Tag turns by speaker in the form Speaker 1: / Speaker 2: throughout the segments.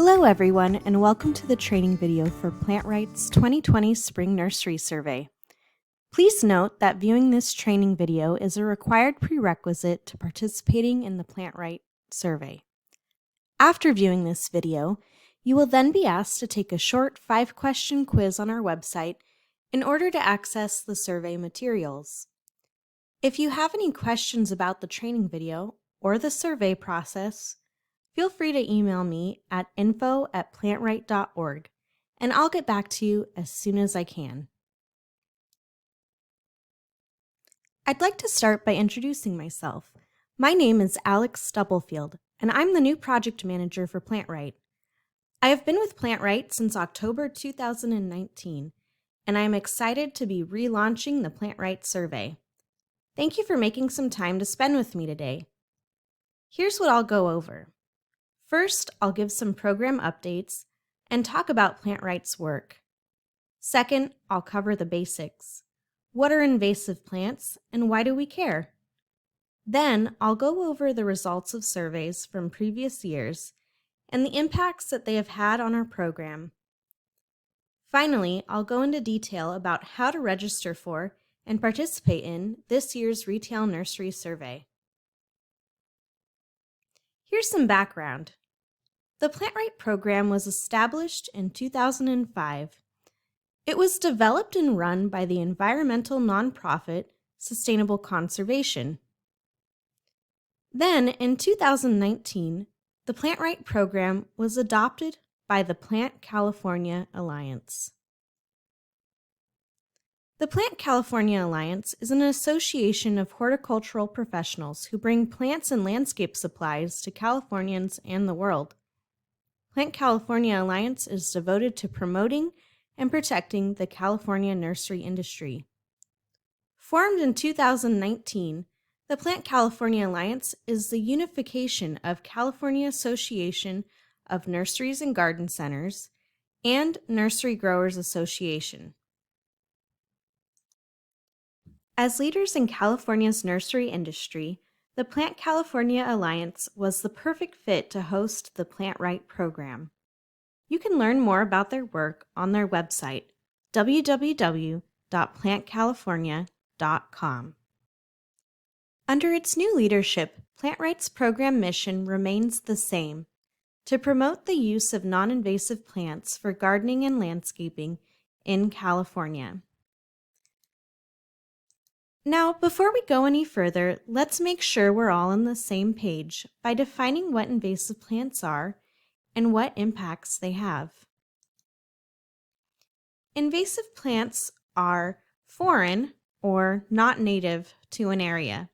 Speaker 1: Hello everyone, and welcome to the training video for PlantRight's 2020 Spring Nursery Survey. Please note that viewing this training video is a required prerequisite to participating in the PlantRight survey. After viewing this video, you will then be asked to take a short 5-question quiz on our website in order to access the survey materials. If you have any questions about the training video or the survey process, feel free to email me at info@plantright.org, and I'll get back to you as soon as I can. I'd like to start by introducing myself. My name is Alex Stubblefield, and I'm the new project manager for PlantRight. I have been with PlantRight since October 2019, and I am excited to be relaunching the PlantRight survey. Thank you for making some time to spend with me today. Here's what I'll go over. First, I'll give some program updates and talk about PlantRight's work. Second, I'll cover the basics. What are invasive plants and why do we care? Then, I'll go over the results of surveys from previous years and the impacts that they have had on our program. Finally, I'll go into detail about how to register for and participate in this year's retail nursery survey. Here's some background. The PlantRight program was established in 2005. It was developed and run by the environmental nonprofit Sustainable Conservation. Then, in 2019, the PlantRight program was adopted by the Plant California Alliance. The Plant California Alliance is an association of horticultural professionals who bring plants and landscape supplies to Californians and the world. Plant California Alliance is devoted to promoting and protecting the California nursery industry. Formed in 2019, the Plant California Alliance is the unification of California Association of Nurseries and Garden Centers and Nursery Growers Association. As leaders in California's nursery industry, the Plant California Alliance was the perfect fit to host the PlantRight program. You can learn more about their work on their website, www.plantcalifornia.com. Under its new leadership, PlantRight's program mission remains the same: to promote the use of non-invasive plants for gardening and landscaping in California. Now, before we go any further, let's make sure we're all on the same page by defining what invasive plants are and what impacts they have. Invasive plants are foreign or not native to an area,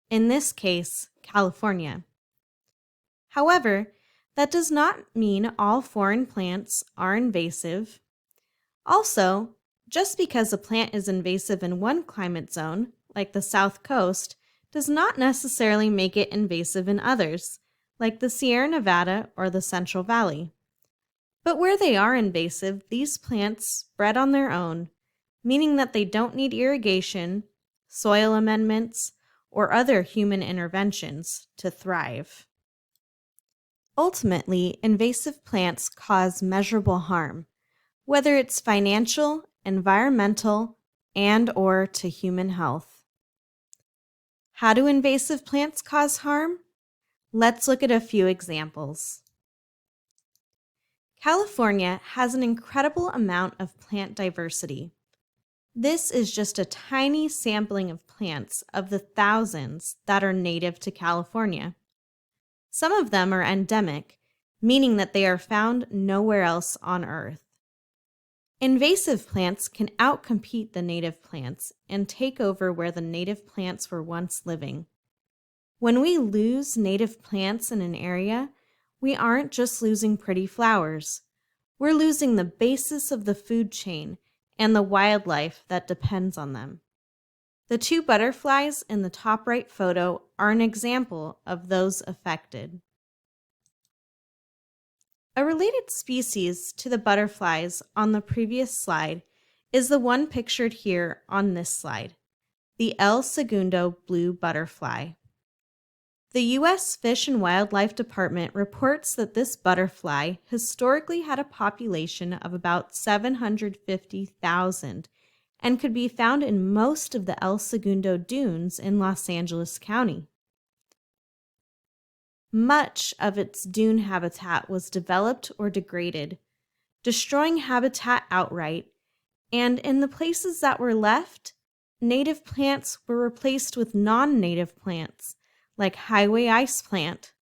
Speaker 1: in this case, California. However, that does not mean all foreign plants are invasive. Also, just because a plant is invasive in one climate zone, like the South Coast, does not necessarily make it invasive in others, like the Sierra Nevada or the Central Valley. But where they are invasive, these plants spread on their own, meaning that they don't need irrigation, soil amendments, or other human interventions to thrive. Ultimately, invasive plants cause measurable harm, whether it's financial, environmental, and/or to human health. How do invasive plants cause harm? Let's look at a few examples. California has an incredible amount of plant diversity. This is just a tiny sampling of plants of the thousands that are native to California. Some of them are endemic, meaning that they are found nowhere else on Earth. Invasive plants can outcompete the native plants and take over where the native plants were once living. When we lose native plants in an area, we aren't just losing pretty flowers. We're losing the basis of the food chain and the wildlife that depends on them. The two butterflies in the top right photo are an example of those affected. A related species to the butterflies on the previous slide is the one pictured here on this slide, the El Segundo blue butterfly. The U.S. Fish and Wildlife Department reports that this butterfly historically had a population of about 750,000 and could be found in most of the El Segundo dunes in Los Angeles County. Much of its dune habitat was developed or degraded, destroying habitat outright, and in the places that were left, native plants were replaced with non-native plants, like highway ice plant,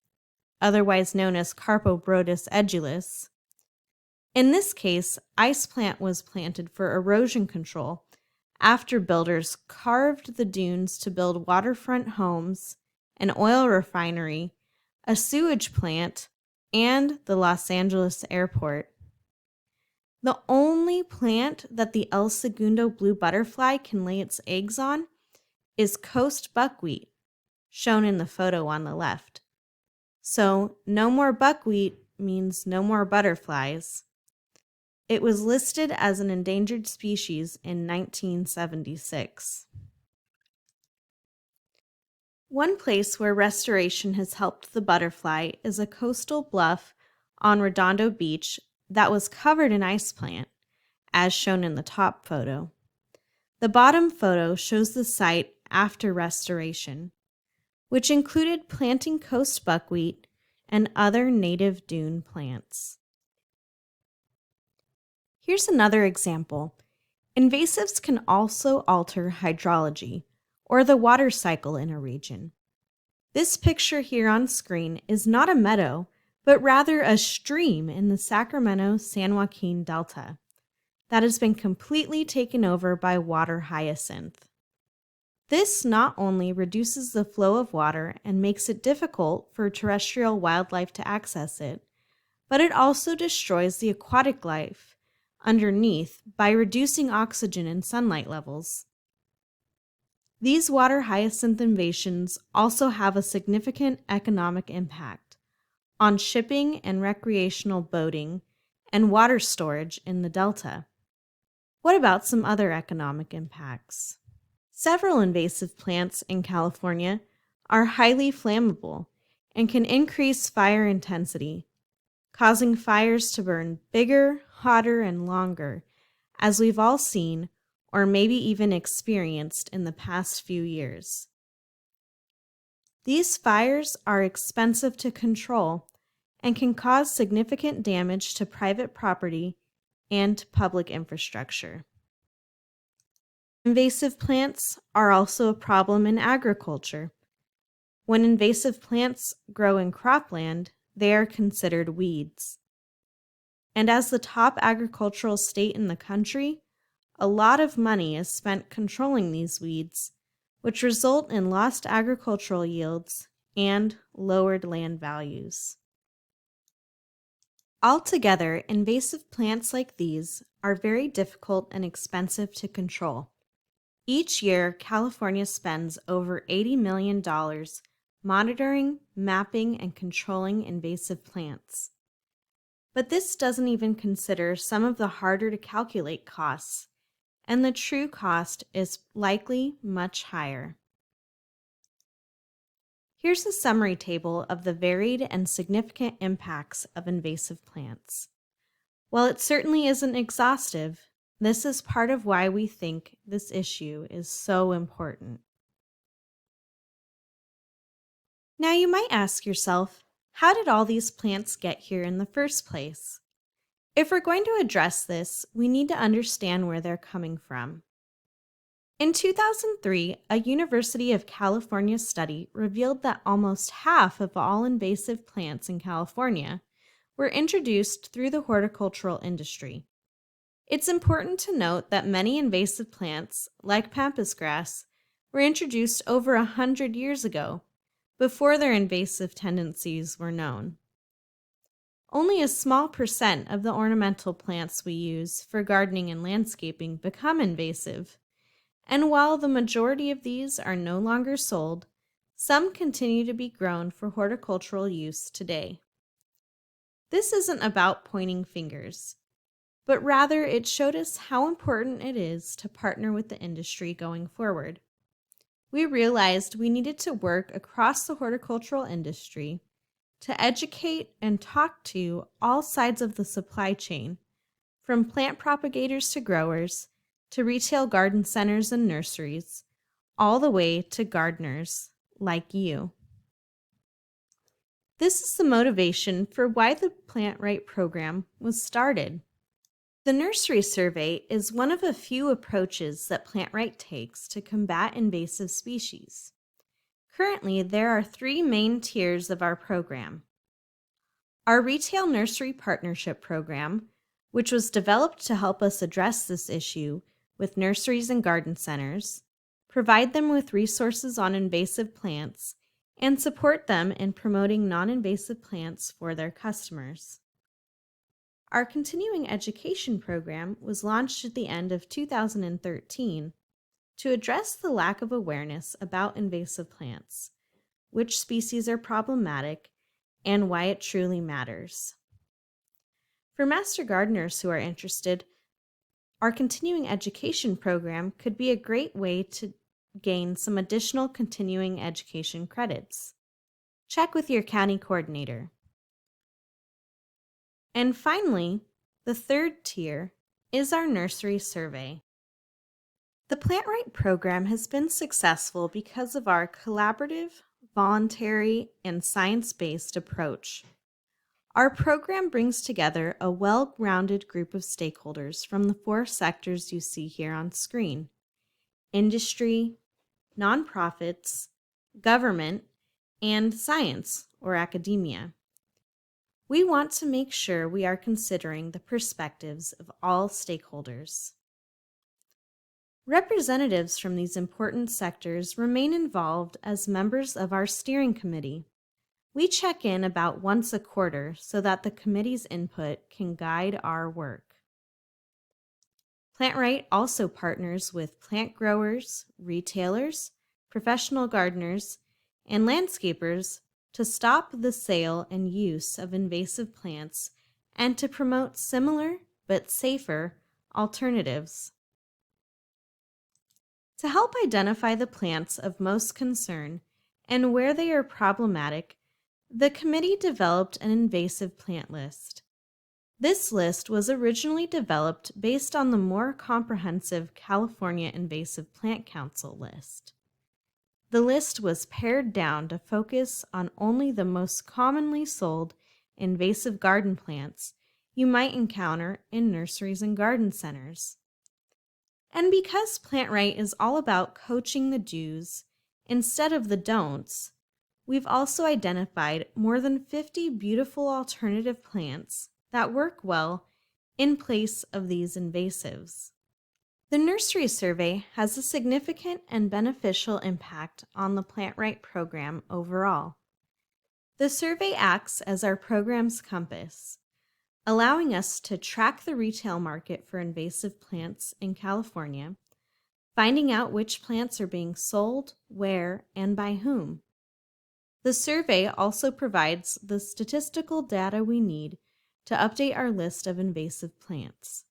Speaker 1: otherwise known as Carpobrodus edulis. In this case, ice plant was planted for erosion control after builders carved the dunes to build waterfront homes, an oil refinery, a sewage plant, and the Los Angeles airport. The only plant that the El Segundo blue butterfly can lay its eggs on is coast buckwheat, shown in the photo on the left. So, no more buckwheat means no more butterflies. It was listed as an endangered species in 1976. One place where restoration has helped the butterfly is a coastal bluff on Redondo Beach that was covered in ice plant, as shown in the top photo. The bottom photo shows the site after restoration, which included planting coast buckwheat and other native dune plants. Here's another example. Invasives can also alter hydrology, or the water cycle in a region. This picture here on screen is not a meadow, but rather a stream in the Sacramento-San Joaquin Delta that has been completely taken over by water hyacinth. This not only reduces the flow of water and makes it difficult for terrestrial wildlife to access it, but it also destroys the aquatic life underneath by reducing oxygen and sunlight levels. These water hyacinth invasions also have a significant economic impact on shipping and recreational boating and water storage in the Delta. What about some other economic impacts? Several invasive plants in California are highly flammable and can increase fire intensity, causing fires to burn bigger, hotter, and longer, as we've all seen or maybe even experienced in the past few years. These fires are expensive to control and can cause significant damage to private property and public infrastructure. Invasive plants are also a problem in agriculture. When invasive plants grow in cropland, they are considered weeds. And as the top agricultural state in the country, a lot of money is spent controlling these weeds, which result in lost agricultural yields and lowered land values. Altogether, invasive plants like these are very difficult and expensive to control. Each year, California spends over $80 million monitoring, mapping, and controlling invasive plants. But this doesn't even consider some of the harder to calculate costs, and the true cost is likely much higher. Here's a summary table of the varied and significant impacts of invasive plants. While it certainly isn't exhaustive, this is part of why we think this issue is so important. Now you might ask yourself, how did all these plants get here in the first place? If we're going to address this, we need to understand where they're coming from. In 2003, a University of California study revealed that almost half of all invasive plants in California were introduced through the horticultural industry. It's important to note that many invasive plants, like pampas grass, were introduced over 100 years ago, before their invasive tendencies were known. Only a small percent of the ornamental plants we use for gardening and landscaping become invasive, and while the majority of these are no longer sold, some continue to be grown for horticultural use today. This isn't about pointing fingers, but rather it showed us how important it is to partner with the industry going forward. we realized we needed to work across the horticultural industry to educate and talk to all sides of the supply chain, from plant propagators to growers, to retail garden centers and nurseries, all the way to gardeners like you. This is the motivation for why the Plant Right program was started. The nursery survey is one of a few approaches that Plant Right takes to combat invasive species. Currently, there are 3 main tiers of our program. Our Retail Nursery Partnership Program, which was developed to help us address this issue with nurseries and garden centers, provide them with resources on invasive plants, and support them in promoting non-invasive plants for their customers. Our continuing education program was launched at the end of 2013 to address the lack of awareness about invasive plants, which species are problematic, and why it truly matters. For master gardeners who are interested, our continuing education program could be a great way to gain some additional continuing education credits. Check with your county coordinator. And finally, the 3rd tier is our nursery survey. The Plant Right program has been successful because of our collaborative, voluntary, and science-based approach. Our program brings together a well-rounded group of stakeholders from the 4 sectors you see here on screen: industry, nonprofits, government, and science or academia. We want to make sure we are considering the perspectives of all stakeholders. Representatives from these important sectors remain involved as members of our steering committee. We check in about once a quarter so that the committee's input can guide our work. Plant Right also partners with plant growers, retailers, professional gardeners, and landscapers to stop the sale and use of invasive plants and to promote similar but safer alternatives. To help identify the plants of most concern and where they are problematic, the committee developed an invasive plant list. This list was originally developed based on the more comprehensive California Invasive Plant Council list. The list was pared down to focus on only the most commonly sold invasive garden plants you might encounter in nurseries and garden centers. And because Plant Right is all about coaching the do's instead of the don'ts, we've also identified more than 50 beautiful alternative plants that work well in place of these invasives. The nursery survey has a significant and beneficial impact on the Plant Right program overall. The survey acts as our program's compass, allowing us to track the retail market for invasive plants in California, finding out which plants are being sold, where, and by whom. The survey also provides the statistical data we need to update our list of invasive plants.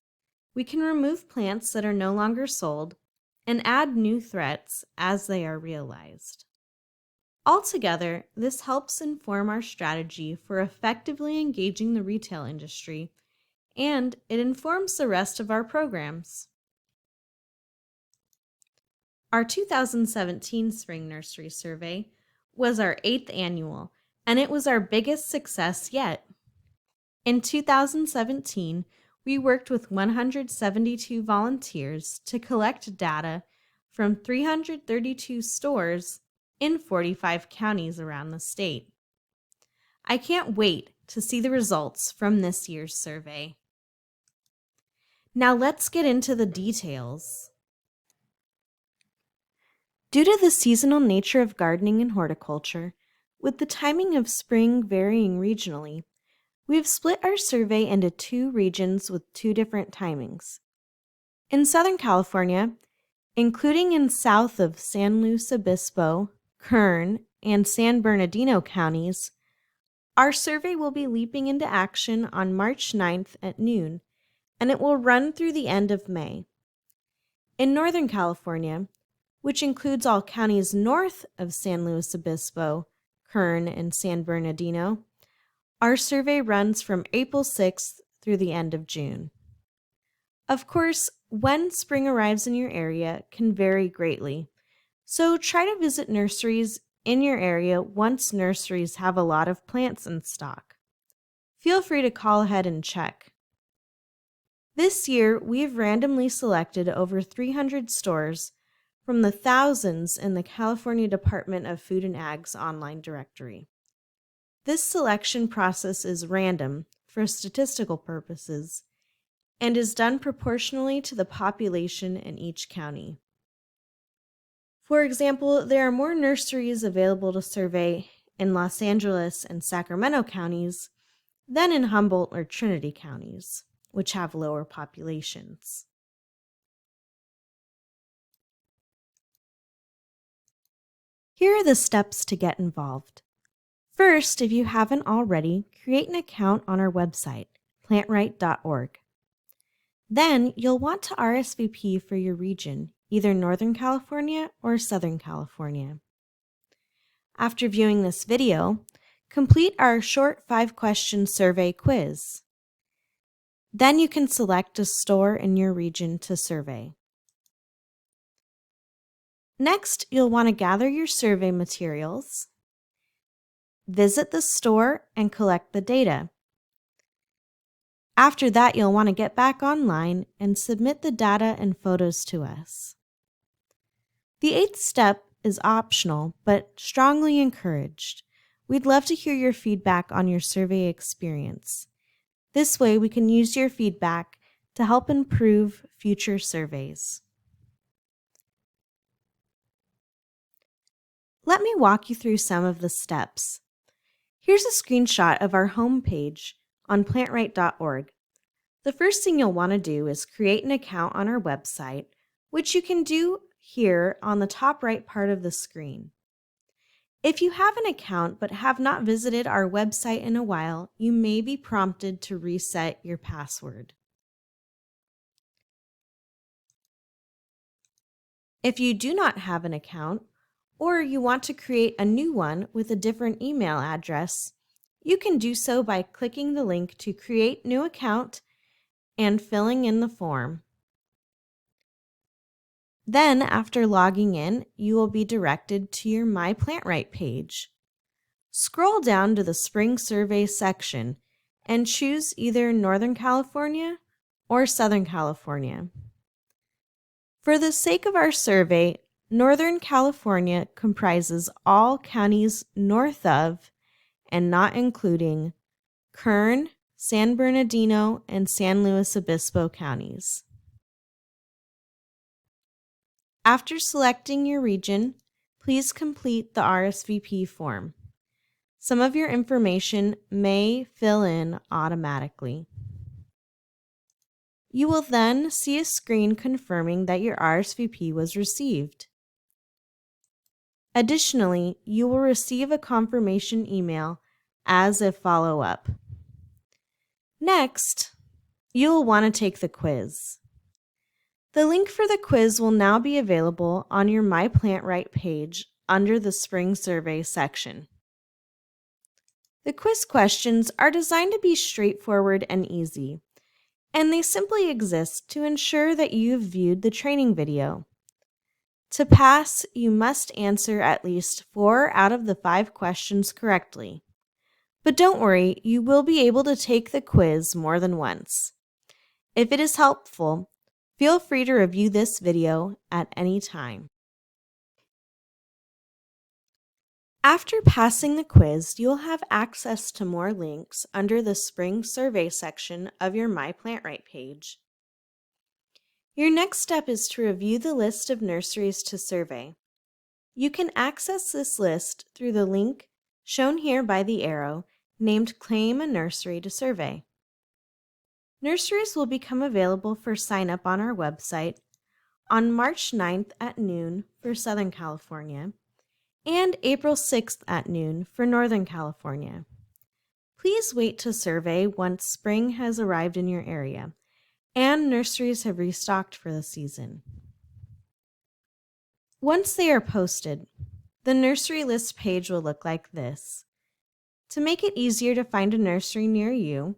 Speaker 1: We can remove plants that are no longer sold and add new threats as they are realized. Altogether, this helps inform our strategy for effectively engaging the retail industry, and it informs the rest of our programs. Our 2017 Spring Nursery Survey was our 8th annual, and it was our biggest success yet. In 2017, we worked with 172 volunteers to collect data from 332 stores in 45 counties around the state. I can't wait to see the results from this year's survey. Now let's get into the details. Due to the seasonal nature of gardening and horticulture, with the timing of spring varying regionally, we have split our survey into 2 regions with 2 different timings. In Southern California, including in south of San Luis Obispo, Kern, and San Bernardino counties, our survey will be leaping into action on March 9th at noon, and it will run through the end of May. In Northern California, which includes all counties north of San Luis Obispo, Kern, and San Bernardino, our survey runs from April 6th through the end of June. Of course, when spring arrives in your area can vary greatly, so try to visit nurseries in your area once nurseries have a lot of plants in stock. Feel free to call ahead and check. This year, we've randomly selected over 300 stores from the thousands in the California Department of Food and Ag's online directory. This selection process is random for statistical purposes and is done proportionally to the population in each county. For example, there are more nurseries available to survey in Los Angeles and Sacramento counties than in Humboldt or Trinity counties, which have lower populations. Here are the steps to get involved. First, if you haven't already, create an account on our website, plantright.org. Then you'll want to RSVP for your region, either Northern California or Southern California. After viewing this video, complete our short 5-question survey quiz. Then you can select a store in your region to survey. Next, you'll want to gather your survey materials, visit the store, and collect the data. After that, you'll want to get back online and submit the data and photos to us. The 8th step is optional, but strongly encouraged. We'd love to hear your feedback on your survey experience. This way, we can use your feedback to help improve future surveys. Let me walk you through some of the steps. Here's a screenshot of our homepage on plantright.org. The first thing you'll want to do is create an account on our website, which you can do here on the top right part of the screen. If you have an account but have not visited our website in a while, you may be prompted to reset your password. If you do not have an account, or you want to create a new one with a different email address, you can do so by clicking the link to create new account and filling in the form. Then, after logging in, you will be directed to your My PlantRight page. Scroll down to the Spring Survey section and choose either Northern California or Southern California. For the sake of our survey, Northern California comprises all counties north of and not including Kern, San Bernardino, and San Luis Obispo counties. After selecting your region, please complete the RSVP form. Some of your information may fill in automatically. You will then see a screen confirming that your RSVP was received. Additionally, you will receive a confirmation email as a follow-up. Next, you will want to take the quiz. The link for the quiz will now be available on your My PlantRight page under the Spring Survey section. The quiz questions are designed to be straightforward and easy, and they simply exist to ensure that you've viewed the training video. To pass, you must answer at least 4 out of the 5 questions correctly. But don't worry, you will be able to take the quiz more than once. If it is helpful, feel free to review this video at any time. After passing the quiz, you'll have access to more links under the Spring Survey section of your My PlantRight page. Your next step is to review the list of nurseries to survey. You can access this list through the link shown here by the arrow named Claim a Nursery to Survey. Nurseries will become available for sign-up on our website on March 9th at noon for Southern California and April 6th at noon for Northern California. Please wait to survey once spring has arrived in your area and nurseries have restocked for the season. Once they are posted, the nursery list page will look like this. To make it easier to find a nursery near you,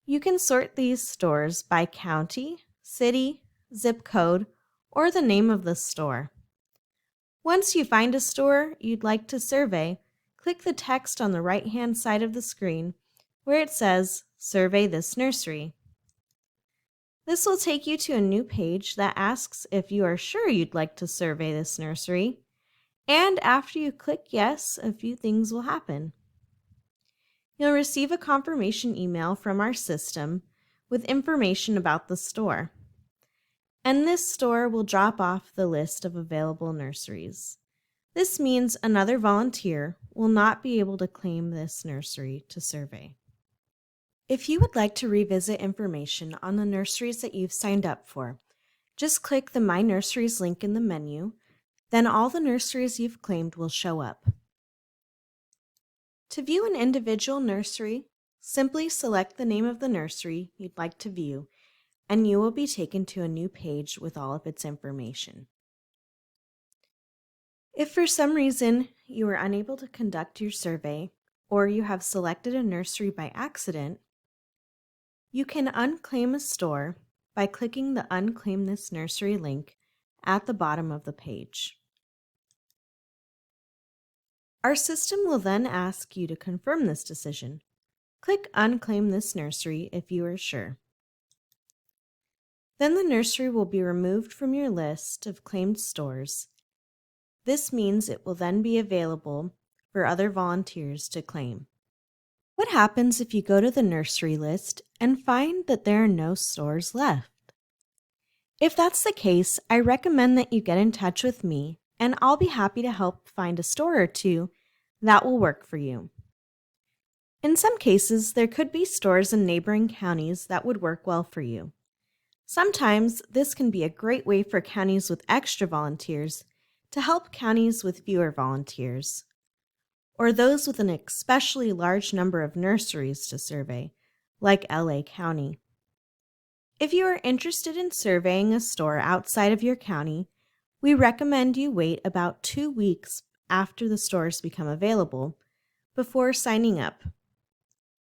Speaker 1: you can sort these stores by county, city, zip code, or the name of the store. Once you find a store you'd like to survey, click the text on the right-hand side of the screen where it says, "Survey this nursery." This will take you to a new page that asks if you are sure you'd like to survey this nursery, and after you click yes, a few things will happen. You'll receive a confirmation email from our system with information about the store. And this store will drop off the list of available nurseries. This means another volunteer will not be able to claim this nursery to survey. If you would like to revisit information on the nurseries that you've signed up for, just click the My Nurseries link in the menu, then all the nurseries you've claimed will show up. To view an individual nursery, simply select the name of the nursery you'd like to view, and you will be taken to a new page with all of its information. If for some reason you are unable to conduct your survey, or you have selected a nursery by accident, you can unclaim a store by clicking the Unclaim This Nursery link at the bottom of the page. Our system will then ask you to confirm this decision. Click Unclaim This Nursery if you are sure. Then the nursery will be removed from your list of claimed stores. This means it will then be available for other volunteers to claim. What happens if you go to the nursery list and find that there are no stores left? If that's the case, I recommend that you get in touch with me, and I'll be happy to help find a store or two that will work for you. In some cases, there could be stores in neighboring counties that would work well for you. Sometimes this can be a great way for counties with extra volunteers to help counties with fewer volunteers, or those with an especially large number of nurseries to survey, like LA County. If you are interested in surveying a store outside of your county, we recommend you wait about 2 weeks after the stores become available before signing up.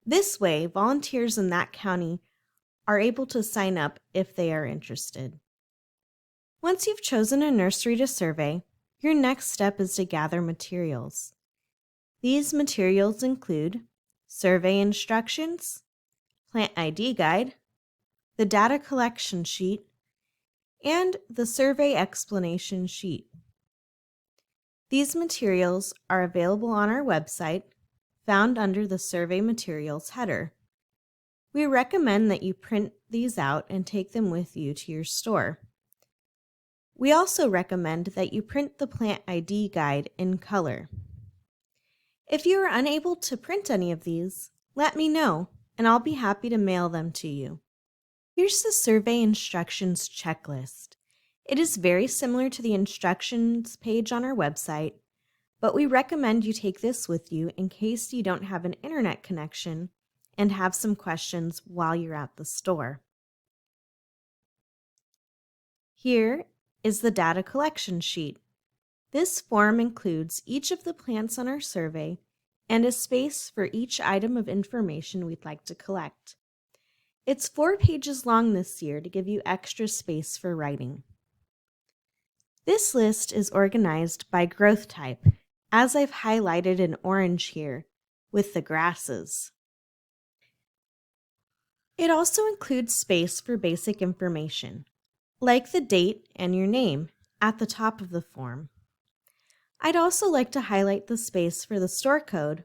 Speaker 1: This way, volunteers in that county are able to sign up if they are interested. Once you've chosen a nursery to survey, your next step is to gather materials. These materials include survey instructions, plant ID guide, the data collection sheet, and the survey explanation sheet. These materials are available on our website, found under the Survey Materials header. We recommend that you print these out and take them with you to your store. We also recommend that you print the plant ID guide in color. If you are unable to print any of these, let me know, and I'll be happy to mail them to you. Here's the survey instructions checklist. It is very similar to the instructions page on our website, but we recommend you take this with you in case you don't have an internet connection and have some questions while you're at the store. Here is the data collection sheet. This form includes each of the plants on our survey and a space for each item of information we'd like to collect. It's 4 pages long this year to give you extra space for writing. This list is organized by growth type, as I've highlighted in orange here, with the grasses. It also includes space for basic information, like the date and your name, at the top of the form. I'd also like to highlight the space for the store code.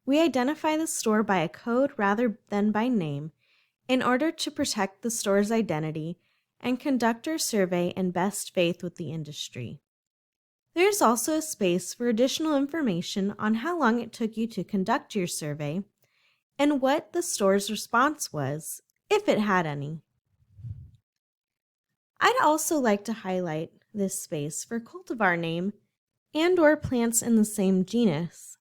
Speaker 1: We identify the store by a code rather than by name in order to protect the store's identity and conduct our survey in best faith with the industry. There's also a space for additional information on how long it took you to conduct your survey and what the store's response was, if it had any. I'd also like to highlight this space for cultivar name and/or plants in the same genus.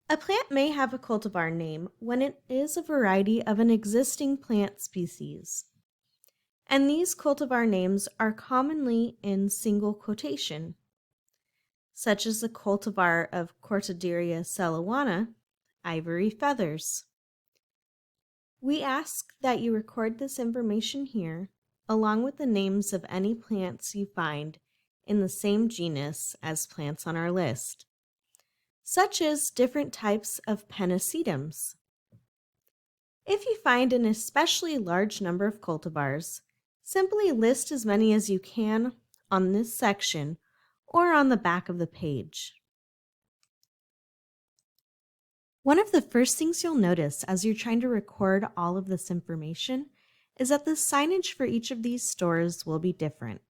Speaker 1: A plant may have a cultivar name when it is a variety of an existing plant species. and these cultivar names are commonly in single quotation, such as the cultivar of Cortaderia celowana, ivory feathers. We ask that you record this information here, along with the names of any plants you find in the same genus as plants on our list, such as different types of pennisedums. If you find an especially large number of cultivars, simply list as many as you can on this section or on the back of the page. One of the first things you'll notice as you're trying to record all of this information is that the signage for each of these stores will be different.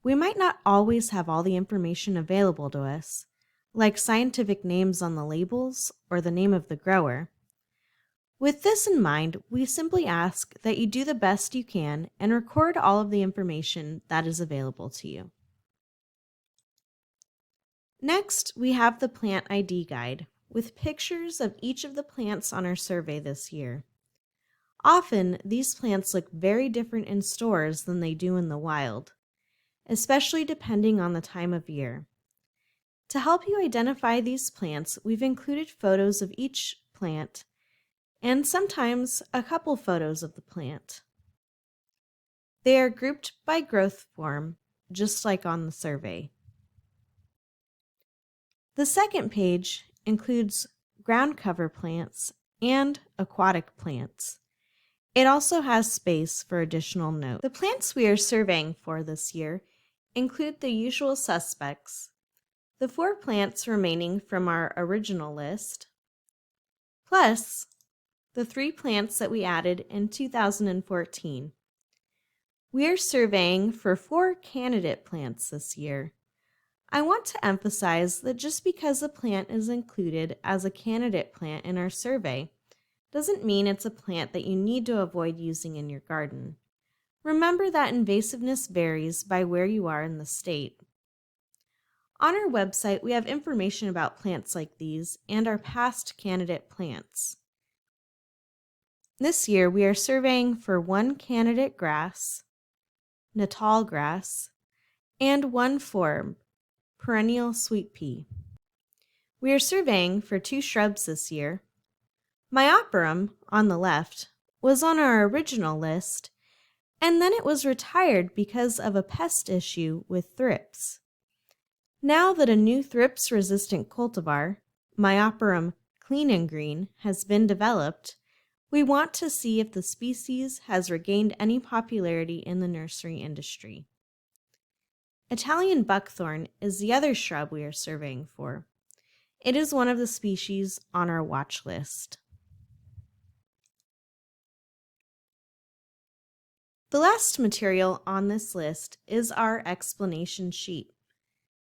Speaker 1: We might not always have all the information available to us, like scientific names on the labels or the name of the grower. With this in mind, we simply ask that you do the best you can and record all of the information that is available to you. Next, we have the Plant ID Guide with pictures of each of the plants on our survey this year. Often, these plants look very different in stores than they do in the wild, especially depending on the time of year. To help you identify these plants, we've included photos of each plant and sometimes a couple photos of the plant. They are grouped by growth form, just like on the survey. The second page includes ground cover plants and aquatic plants. It also has space for additional notes. The plants we are surveying for this year include the usual suspects, the 4 plants remaining from our original list, plus the 3 plants that we added in 2014. We are surveying for 4 candidate plants this year. I want to emphasize that just because a plant is included as a candidate plant in our survey doesn't mean it's a plant that you need to avoid using in your garden. Remember that invasiveness varies by where you are in the state. On our website, we have information about plants like these and our past candidate plants. This year, we are surveying for 1 candidate grass, natal grass, and 1 forb, perennial sweet pea. We are surveying for 2 shrubs this year. Myoporum, on the left, was on our original list, and then it was retired because of a pest issue with thrips. Now that a new thrips-resistant cultivar, Myoporum clean and green, has been developed, we want to see if the species has regained any popularity in the nursery industry. Italian buckthorn is the other shrub we are surveying for. It is one of the species on our watch list. The last material on this list is our explanation sheet.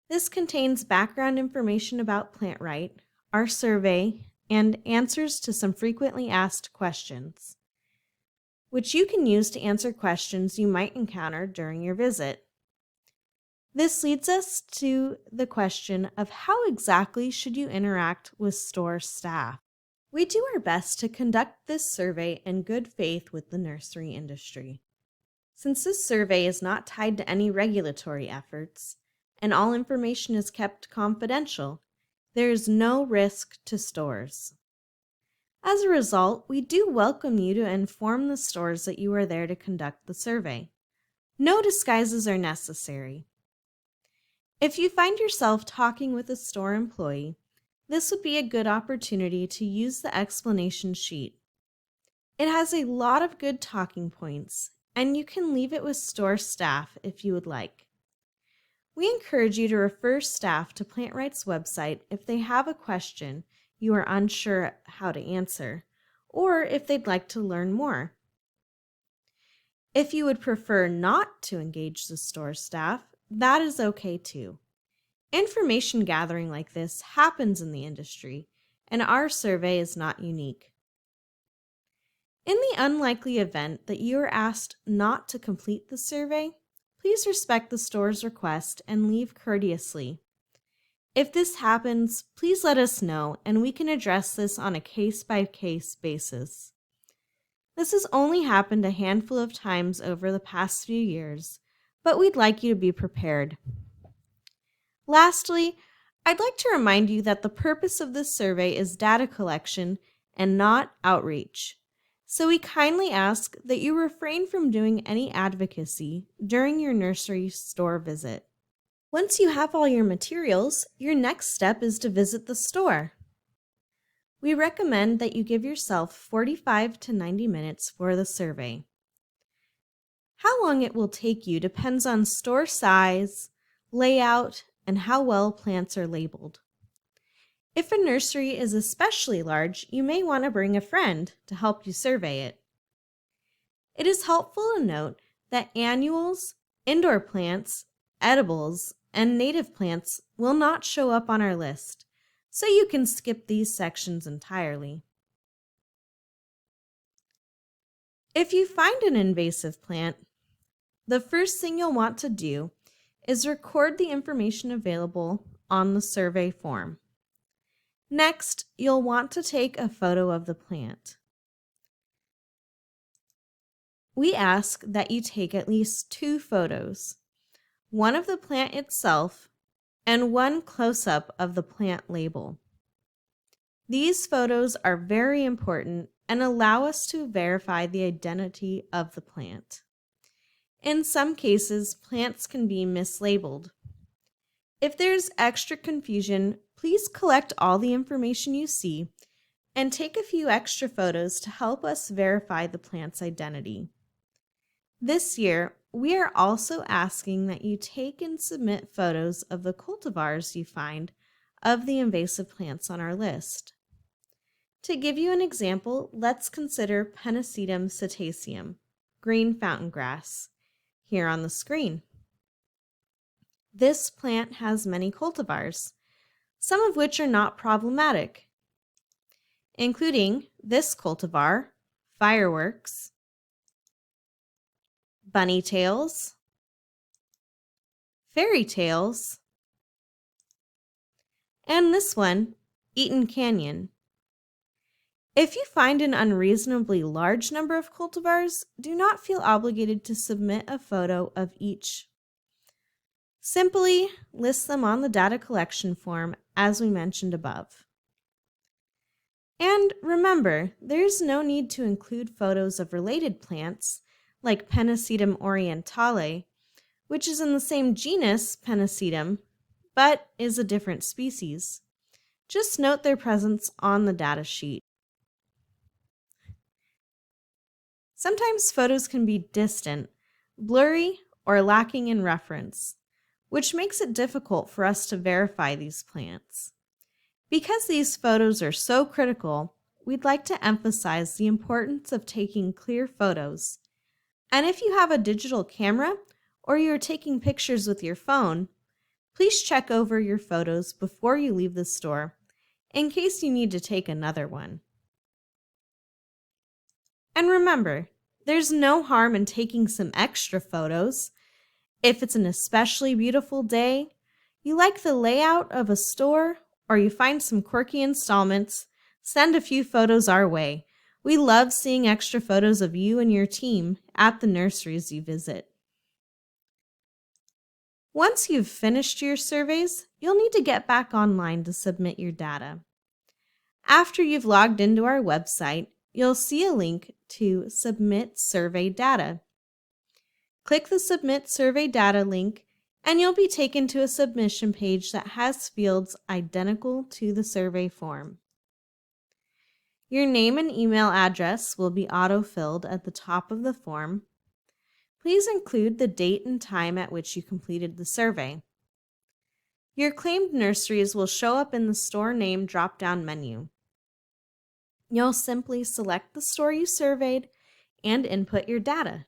Speaker 1: This contains background information about PlantRight, our survey, and answers to some frequently asked questions, which you can use to answer questions you might encounter during your visit. This leads us to the question of how exactly should you interact with store staff? We do our best to conduct this survey in good faith with the nursery industry. Since this survey is not tied to any regulatory efforts, and all information is kept confidential, there is no risk to stores. As a result, we do welcome you to inform the stores that you are there to conduct the survey. No disguises are necessary. If you find yourself talking with a store employee, this would be a good opportunity to use the explanation sheet. It has a lot of good talking points, and you can leave it with store staff if you would like. We encourage you to refer staff to PlantRight's website if they have a question you are unsure how to answer, or if they'd like to learn more. If you would prefer not to engage the store staff, that is okay too. Information gathering like this happens in the industry, and our survey is not unique. In the unlikely event that you are asked not to complete the survey, please respect the store's request and leave courteously. If this happens, please let us know and we can address this on a case-by-case basis. This has only happened a handful of times over the past few years, but we'd like you to be prepared. Lastly, I'd like to remind you that the purpose of this survey is data collection and not outreach. So we kindly ask that you refrain from doing any advocacy during your nursery store visit. Once you have all your materials, your next step is to visit the store. We recommend that you give yourself 45 to 90 minutes for the survey. How long it will take you depends on store size, layout, and how well plants are labeled. If a nursery is especially large, you may want to bring a friend to help you survey it. It is helpful to note that annuals, indoor plants, edibles, and native plants will not show up on our list, so you can skip these sections entirely. If you find an invasive plant, the first thing you'll want to do is record the information available on the survey form. Next, you'll want to take a photo of the plant. We ask that you take at least 2 photos, one of the plant itself and one close-up of the plant label. These photos are very important and allow us to verify the identity of the plant. In some cases, plants can be mislabeled. If there's extra confusion, please collect all the information you see and take a few extra photos to help us verify the plant's identity. This year, we are also asking that you take and submit photos of the cultivars you find of the invasive plants on our list. To give you an example, let's consider Pennisetum cetaceum, green fountain grass, here on the screen. This plant has many cultivars, some of which are not problematic, including this cultivar, Fireworks, Bunny Tails, Fairy Tales, and this one, Eaton Canyon. If you find an unreasonably large number of cultivars, do not feel obligated to submit a photo of each. Simply list them on the data collection form as we mentioned above. And remember, there's no need to include photos of related plants like Pennisetum orientale, which is in the same genus Pennisetum, but is a different species. Just note their presence on the data sheet. Sometimes photos can be distant, blurry, or lacking in reference, which makes it difficult for us to verify these plants. Because these photos are so critical, we'd like to emphasize the importance of taking clear photos. And if you have a digital camera or you're taking pictures with your phone, please check over your photos before you leave the store in case you need to take another one. And remember, there's no harm in taking some extra photos. If it's an especially beautiful day, you like the layout of a store, or you find some quirky installments, send a few photos our way. We love seeing extra photos of you and your team at the nurseries you visit. Once you've finished your surveys, you'll need to get back online to submit your data. After you've logged into our website, you'll see a link to Submit Survey Data. Click the Submit Survey Data link and you'll be taken to a submission page that has fields identical to the survey form. Your name and email address will be auto-filled at the top of the form. Please include the date and time at which you completed the survey. Your claimed nurseries will show up in the store name drop-down menu. You'll simply select the store you surveyed and input your data.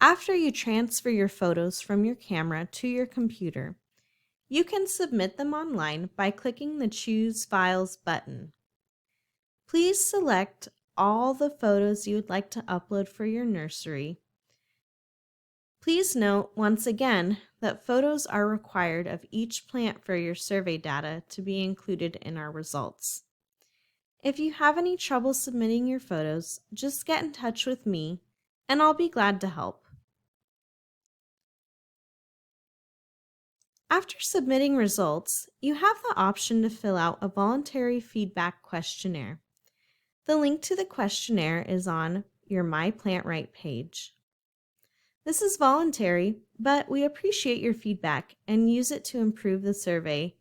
Speaker 1: After you transfer your photos from your camera to your computer, you can submit them online by clicking the Choose Files button. Please select all the photos you would like to upload for your nursery. Please note once again that photos are required of each plant for your survey data to be included in our results. If you have any trouble submitting your photos, just get in touch with me, and I'll be glad to help. After submitting results, you have the option to fill out a voluntary feedback questionnaire. The link to the questionnaire is on your My Plant Right page. This is voluntary, but we appreciate your feedback and use it to improve the survey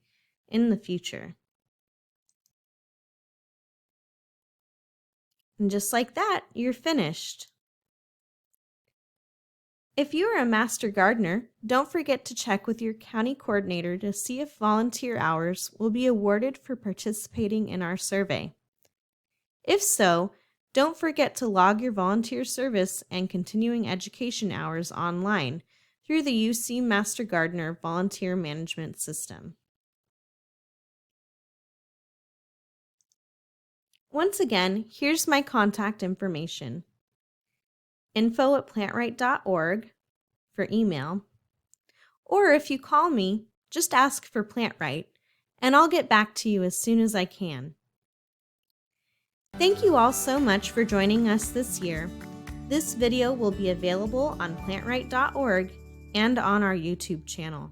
Speaker 1: in the future. And just like that, you're finished. If you are a master gardener, don't forget to check with your county coordinator to see if volunteer hours will be awarded for participating in our survey. If so, don't forget to log your volunteer service and continuing education hours online through the UC Master Gardener Volunteer Management System. Once again, here's my contact information: info@plantright.org for email, or if you call me, just ask for PlantRight, and I'll get back to you as soon as I can. Thank you all so much for joining us this year. This video will be available on plantright.org and on our YouTube channel.